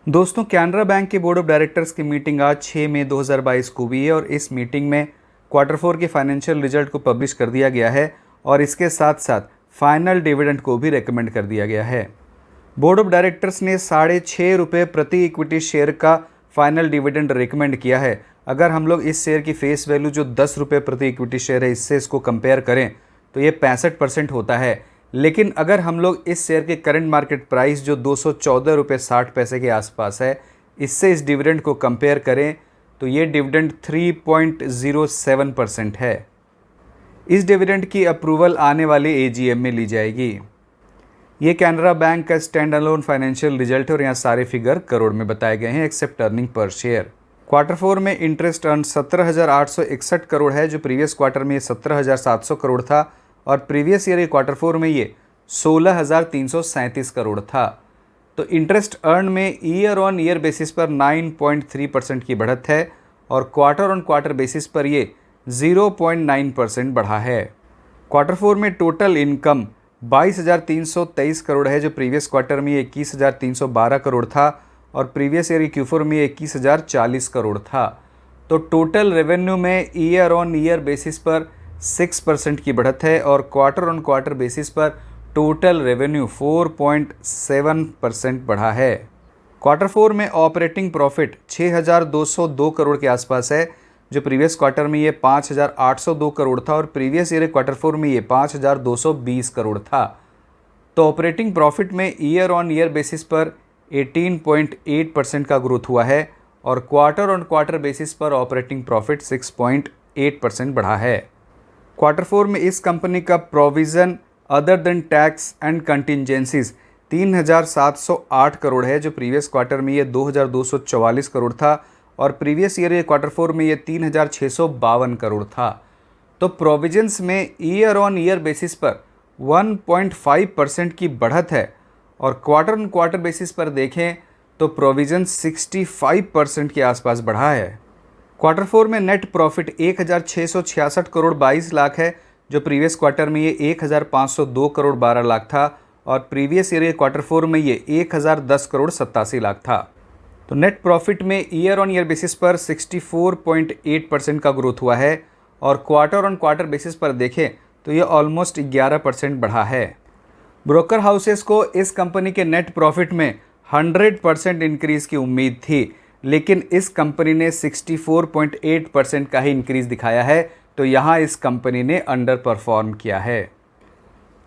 दोस्तों, कैनरा बैंक के board of directors की मीटिंग आज 6 मई 2022 को हुई है और इस मीटिंग में क्वार्टर 4 के फाइनेंशियल रिजल्ट को पब्लिश कर दिया गया है और इसके साथ साथ फाइनल डिविडेंड को भी रेकमेंड कर दिया गया है। बोर्ड ऑफ डायरेक्टर्स ने ₹6.5 प्रति इक्विटी शेयर का फाइनल डिविडेंड रेकमेंड किया है। अगर हम लोग इस शेयर की फेस वैल्यू जो ₹10 प्रति इक्विटी शेयर है इससे इसको कंपेयर करें तो ये 65% होता है। लेकिन अगर हम लोग इस शेयर के करंट मार्केट प्राइस जो ₹214.60 के आसपास है इससे इस डिविडेंड को कंपेयर करें तो ये डिविडेंड 3.07% है। इस डिविडेंड की अप्रूवल आने वाले एजीएम में ली जाएगी। ये कैनरा बैंक का स्टैंड अलोन फाइनेंशियल रिजल्ट है और यहाँ सारे फिगर करोड़ में बताए गए हैं except earning per share. Quarter 4 में इंटरेस्ट अर्न 17,861 करोड़ है जो प्रीवियस क्वार्टर में 17,700 करोड़ था और प्रीवियस ईयर के क्वार्टर 4 में ये 16,337 करोड़ था। तो इंटरेस्ट अर्न में ईयर ऑन ईयर बेसिस पर 9.3% की बढ़त है और क्वार्टर ऑन क्वार्टर बेसिस पर ये 0.9% बढ़ा है। क्वार्टर 4 में टोटल इनकम 22,323 करोड़ है जो प्रीवियस क्वार्टर में 21,312 करोड़ था और प्रीवियस ईयर की Q4 में 21,040 करोड़ था। तो टोटल रेवेन्यू में ईयर ऑन ईयर बेसिस पर 6% की बढ़त है और क्वार्टर ऑन क्वार्टर बेसिस पर टोटल रेवेन्यू 4.7% बढ़ा है। क्वार्टर 4 में ऑपरेटिंग प्रॉफिट 6,202 करोड़ के आसपास है जो प्रीवियस क्वार्टर में ये 5,802 करोड़ था और प्रीवियस ईयर क्वार्टर 4 में ये 5,220 करोड़ था। तो ऑपरेटिंग प्रॉफिट में ईयर ऑन ईयर बेसिस पर 18.8% का ग्रोथ हुआ है और क्वार्टर ऑन क्वार्टर बेसिस पर ऑपरेटिंग प्रॉफिट 6.8% बढ़ा है। क्वार्टर 4 में इस कंपनी का provision other than tax and contingencies 3,708 crore है जो प्रीवियस क्वार्टर में ये 2,244 करोड़ था और प्रीवियस ईयर क्वार्टर 4 में ये 3,652 करोड़ था। तो प्रोविजंस में ईयर ऑन ईयर बेसिस पर 1.5% की बढ़त है और क्वार्टर ऑन क्वार्टर बेसिस पर देखें तो प्रोविजन 65% के आसपास बढ़ा है। क्वार्टर 4 में नेट प्रॉफिट 1,666 करोड़ 22 लाख है जो प्रीवियस क्वार्टर में ये 1,502 करोड़ 12 लाख था और प्रीवियस ईयर क्वार्टर 4 में ये 1,010 करोड़ 87 लाख था। तो नेट प्रॉफिट में ईयर ऑन ईयर बेसिस पर 64.8% का ग्रोथ हुआ है और क्वार्टर ऑन क्वार्टर बेसिस पर देखें तो ये ऑलमोस्ट 11% बढ़ा है। ब्रोकर हाउसेस को इस कंपनी के नेट प्रॉफिट में 100% इंक्रीज़ की उम्मीद थी लेकिन इस कंपनी ने 64.8% का ही इंक्रीज़ दिखाया है तो यहाँ इस कंपनी ने अंडर परफॉर्म किया है।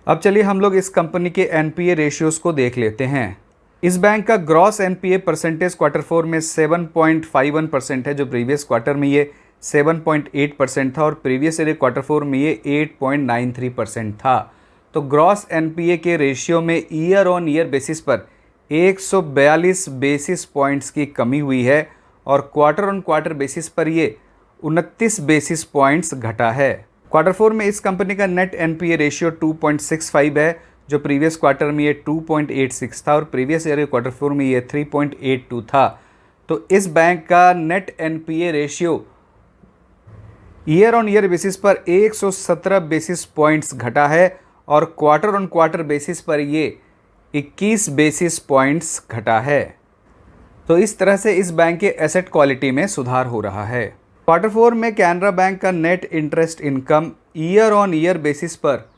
अब चलिए हम लोग इस कंपनी के एनपीए रेशियोज़ को देख लेते हैं। इस बैंक का ग्रॉस एनपीए परसेंटेज क्वार्टर 4 में 7.51% है जो प्रीवियस क्वार्टर में ये 7.8% था और प्रीवियस ईयर क्वार्टर 4 में ये 8.93% था। तो ग्रॉस एनपीए के रेशियो में ईयर ऑन ईयर बेसिस पर 142 बेसिस पॉइंट्स की कमी हुई है और क्वार्टर ऑन क्वार्टर बेसिस पर ये 29 बेसिस पॉइंट्स घटा है। क्वार्टर 4 में इस कंपनी का नेट एनपीए रेशियो 2.65 है जो प्रीवियस क्वार्टर में ये 2.86 था और प्रीवियस ईयर क्वार्टर 4 में ये 3.82 था। तो इस बैंक का net NPA ratio year on year basis पर 117 बेसिस पॉइंट्स घटा है और क्वार्टर ऑन क्वार्टर बेसिस पर ये 21 बेसिस पॉइंट्स घटा है। तो इस तरह से इस बैंक के एसेट क्वालिटी में सुधार हो रहा है। क्वार्टर 4 में कैनरा बैंक का net interest income year on year basis पर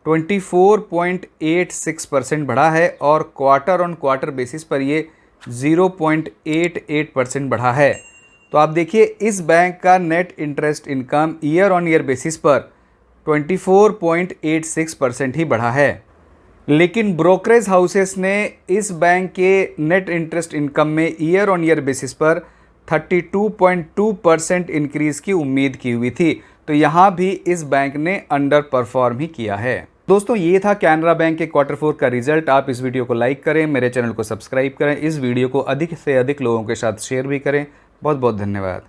24.86% बढ़ा है और क्वार्टर ऑन क्वार्टर बेसिस पर ये 0.88% बढ़ा है। तो आप देखिए इस बैंक का net interest income year on year basis पर 24.86% ही बढ़ा है। लेकिन ब्रोकरेज हाउसेस ने इस बैंक के नेट इंटरेस्ट इनकम में ईयर ऑन ईयर बेसिस पर 32.2% इंक्रीज़ की उम्मीद की हुई थी। तो यहाँ भी इस बैंक ने अंडर परफॉर्म ही किया है। दोस्तों, ये था कैनरा बैंक के क्वार्टर 4 का रिजल्ट। आप इस वीडियो को लाइक करें, मेरे चैनल को सब्सक्राइब करें, इस वीडियो को अधिक से अधिक लोगों के साथ शेयर भी करें। बहुत बहुत धन्यवाद।